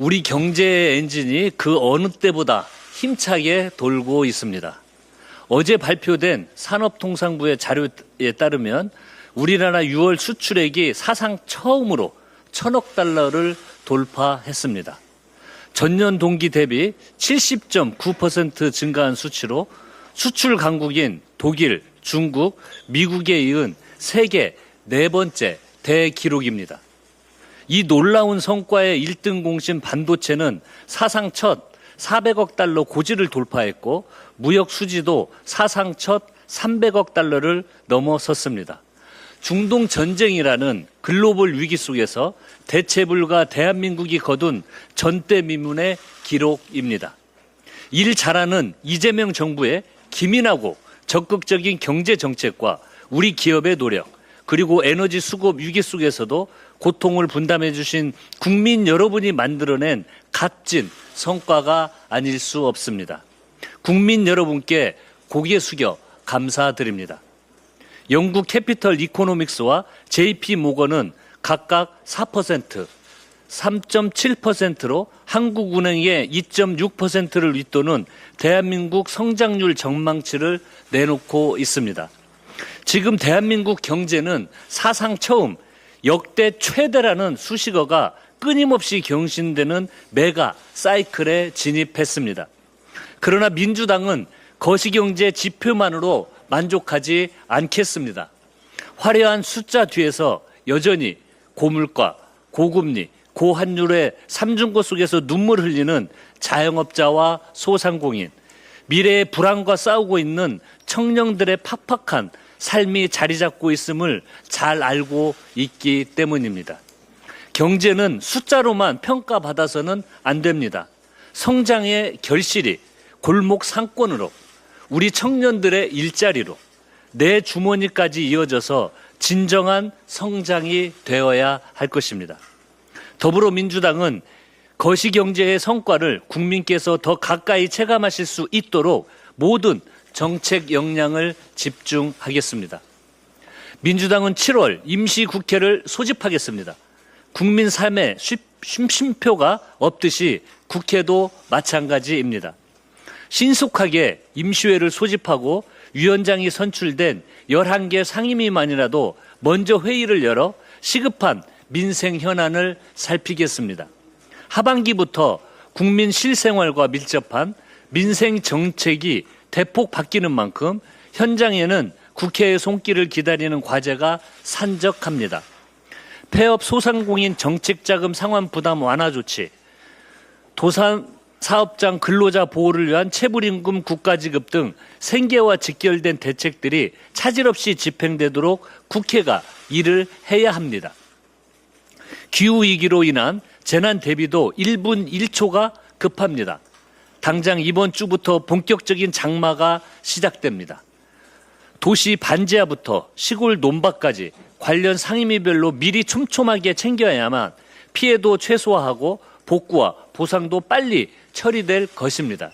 우리 경제의 엔진이 그 어느 때보다 힘차게 돌고 있습니다. 어제 발표된 산업통상부의 자료에 따르면 우리나라 6월 수출액이 사상 처음으로 1,000억 달러를 돌파했습니다. 전년 동기 대비 70.9% 증가한 수치로 수출 강국인 독일, 중국, 미국에 이은 세계 네 번째 대기록입니다. 이 놀라운 성과의 1등 공신 반도체는 사상 첫 400억 달러 고지를 돌파했고 무역 수지도 사상 첫 300억 달러를 넘어섰습니다. 중동 전쟁이라는 글로벌 위기 속에서 대체 불가 대한민국이 거둔 전대미문의 기록입니다. 일 잘하는 이재명 정부의 기민하고 적극적인 경제 정책과 우리 기업의 노력, 그리고 에너지 수급 위기 속에서도 고통을 분담해 주신 국민 여러분이 만들어낸 값진 성과가 아닐 수 없습니다. 국민 여러분께 고개 숙여 감사드립니다. 영국 캐피털 이코노믹스와 JP 모건은 각각 4%, 3.7%로 한국은행의 2.6%를 윗도는 대한민국 성장률 전망치를 내놓고 있습니다. 지금 대한민국 경제는 사상 처음 역대 최대라는 수식어가 끊임없이 경신되는 메가 사이클에 진입했습니다. 그러나 민주당은 거시경제 지표만으로 만족하지 않겠습니다. 화려한 숫자 뒤에서 여전히 고물가, 고금리, 고환율의 삼중고 속에서 눈물 흘리는 자영업자와 소상공인, 미래의 불안과 싸우고 있는 청년들의 팍팍한 삶이 자리 잡고 있음을 잘 알고 있기 때문입니다. 경제는 숫자로만 평가받아서는 안 됩니다. 성장의 결실이 골목 상권으로, 우리 청년들의 일자리로, 내 주머니까지 이어져서 진정한 성장이 되어야 할 것입니다. 더불어민주당은 거시경제의 성과를 국민께서 더 가까이 체감하실 수 있도록 모든 정책 역량을 집중하겠습니다. 민주당은 7월 임시국회를 소집하겠습니다. 국민 삶에 쉼표가 없듯이 국회도 마찬가지입니다. 신속하게 임시회를 소집하고 위원장이 선출된 11개 상임위만이라도 먼저 회의를 열어 시급한 민생 현안을 살피겠습니다. 하반기부터 국민 실생활과 밀접한 민생 정책이 대폭 바뀌는 만큼 현장에는 국회의 손길을 기다리는 과제가 산적합니다. 폐업 소상공인 정책자금 상환 부담 완화 조치, 도산 사업장 근로자 보호를 위한 체불임금 국가지급 등 생계와 직결된 대책들이 차질 없이 집행되도록 국회가 일을 해야 합니다. 기후위기로 인한 재난 대비도 1분 1초가 급합니다. 당장 이번 주부터 본격적인 장마가 시작됩니다. 도시 반지하부터 시골 논밭까지 관련 상임위별로 미리 촘촘하게 챙겨야만 피해도 최소화하고 복구와 보상도 빨리 처리될 것입니다.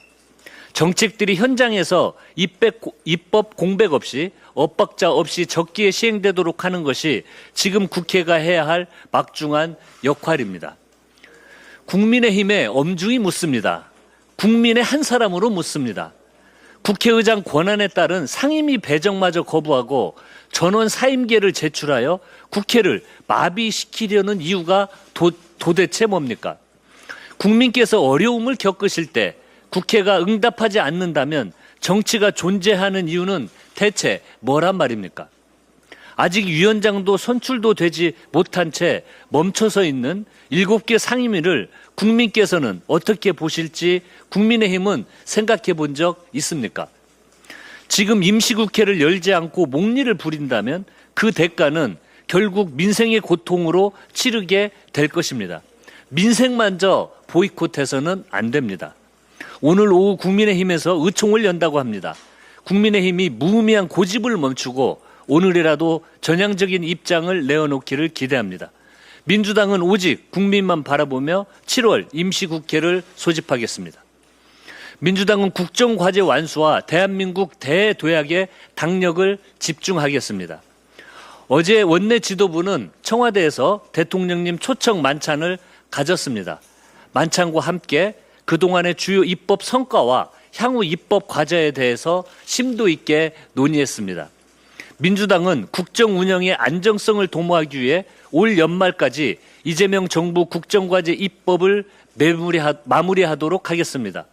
정책들이 현장에서 입법 공백 없이 엇박자 없이 적기에 시행되도록 하는 것이 지금 국회가 해야 할 막중한 역할입니다. 국민의힘에 엄중히 묻습니다. 국민의 한 사람으로 묻습니다. 국회의장 권한에 따른 상임위 배정마저 거부하고 전원 사임계를 제출하여 국회를 마비시키려는 이유가 도대체 뭡니까? 국민께서 어려움을 겪으실 때 국회가 응답하지 않는다면 정치가 존재하는 이유는 대체 뭐란 말입니까? 아직 위원장도 선출도 되지 못한 채 멈춰서 있는 7개 상임위를 국민께서는 어떻게 보실지 국민의힘은 생각해 본 적 있습니까? 지금 임시국회를 열지 않고 목리를 부린다면 그 대가는 결국 민생의 고통으로 치르게 될 것입니다. 민생만저 보이콧해서는 안 됩니다. 오늘 오후 국민의힘에서 의총을 연다고 합니다. 국민의힘이 무의미한 고집을 멈추고 오늘이라도 전향적인 입장을 내어놓기를 기대합니다. 민주당은 오직 국민만 바라보며 7월 임시국회를 소집하겠습니다. 민주당은 국정과제 완수와 대한민국 대도약에 당력을 집중하겠습니다. 어제 원내 지도부는 청와대에서 대통령님 초청 만찬을 가졌습니다. 만찬과 함께 그동안의 주요 입법 성과와 향후 입법 과제에 대해서 심도 있게 논의했습니다. 민주당은 국정 운영의 안정성을 도모하기 위해 올 연말까지 이재명 정부 국정과제 입법을 마무리하도록 하겠습니다.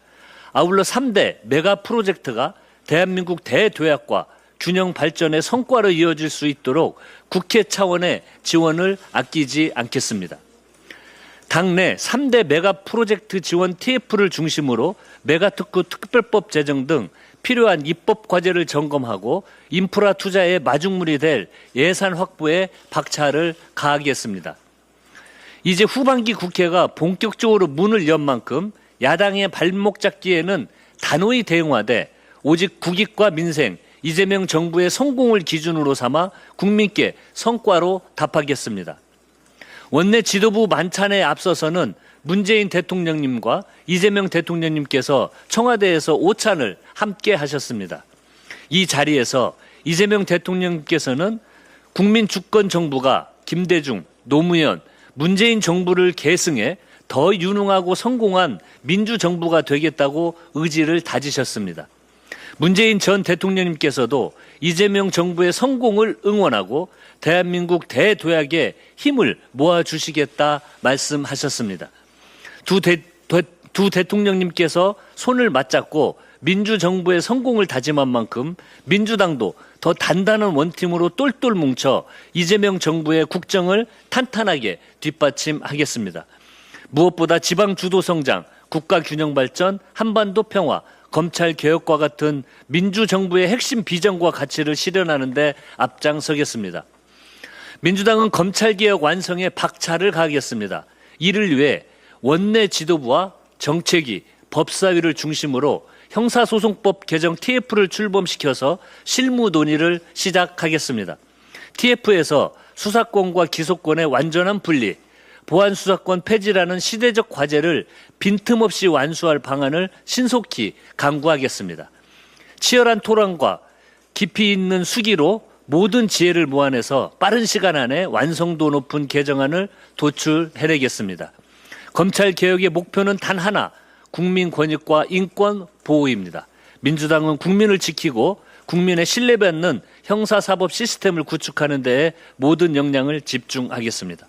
아울러 3대 메가 프로젝트가 대한민국 대도약과 균형 발전의 성과로 이어질 수 있도록 국회 차원의 지원을 아끼지 않겠습니다. 당내 3대 메가 프로젝트 지원 TF를 중심으로 메가특구 특별법 제정 등 필요한 입법 과제를 점검하고 인프라 투자의 마중물이 될 예산 확보에 박차를 가하겠습니다. 이제 후반기 국회가 본격적으로 문을 연 만큼 야당의 발목 잡기에는 단호히 대응하되 오직 국익과 민생, 이재명 정부의 성공을 기준으로 삼아 국민께 성과로 답하겠습니다. 원내 지도부 만찬에 앞서서는 문재인 대통령님과 이재명 대통령님께서 청와대에서 오찬을 함께 하셨습니다. 이 자리에서 이재명 대통령께서는 국민 주권 정부가 김대중, 노무현, 문재인 정부를 계승해 더 유능하고 성공한 민주정부가 되겠다고 의지를 다지셨습니다. 문재인 전 대통령님께서도 이재명 정부의 성공을 응원하고 대한민국 대도약에 힘을 모아주시겠다 말씀하셨습니다. 두 대통령님께서 손을 맞잡고 민주정부의 성공을 다짐한 만큼 민주당도 더 단단한 원팀으로 똘똘 뭉쳐 이재명 정부의 국정을 탄탄하게 뒷받침하겠습니다. 무엇보다 지방 주도 성장, 국가 균형 발전, 한반도 평화, 검찰 개혁과 같은 민주정부의 핵심 비전과 가치를 실현하는 데 앞장서겠습니다. 민주당은 검찰개혁 완성에 박차를 가하겠습니다. 이를 위해 원내 지도부와 정책위, 법사위를 중심으로 형사소송법 개정 TF를 출범시켜서 실무 논의를 시작하겠습니다. TF에서 수사권과 기소권의 완전한 분리, 보안수사권 폐지라는 시대적 과제를 빈틈없이 완수할 방안을 신속히 강구하겠습니다. 치열한 토론과 깊이 있는 수기로 모든 지혜를 모아내서 빠른 시간 안에 완성도 높은 개정안을 도출해내겠습니다. 검찰개혁의 목표는 단 하나, 국민 권익과 인권 보호입니다. 민주당은 국민을 지키고 국민의 신뢰받는 형사사법 시스템을 구축하는 데에 모든 역량을 집중하겠습니다.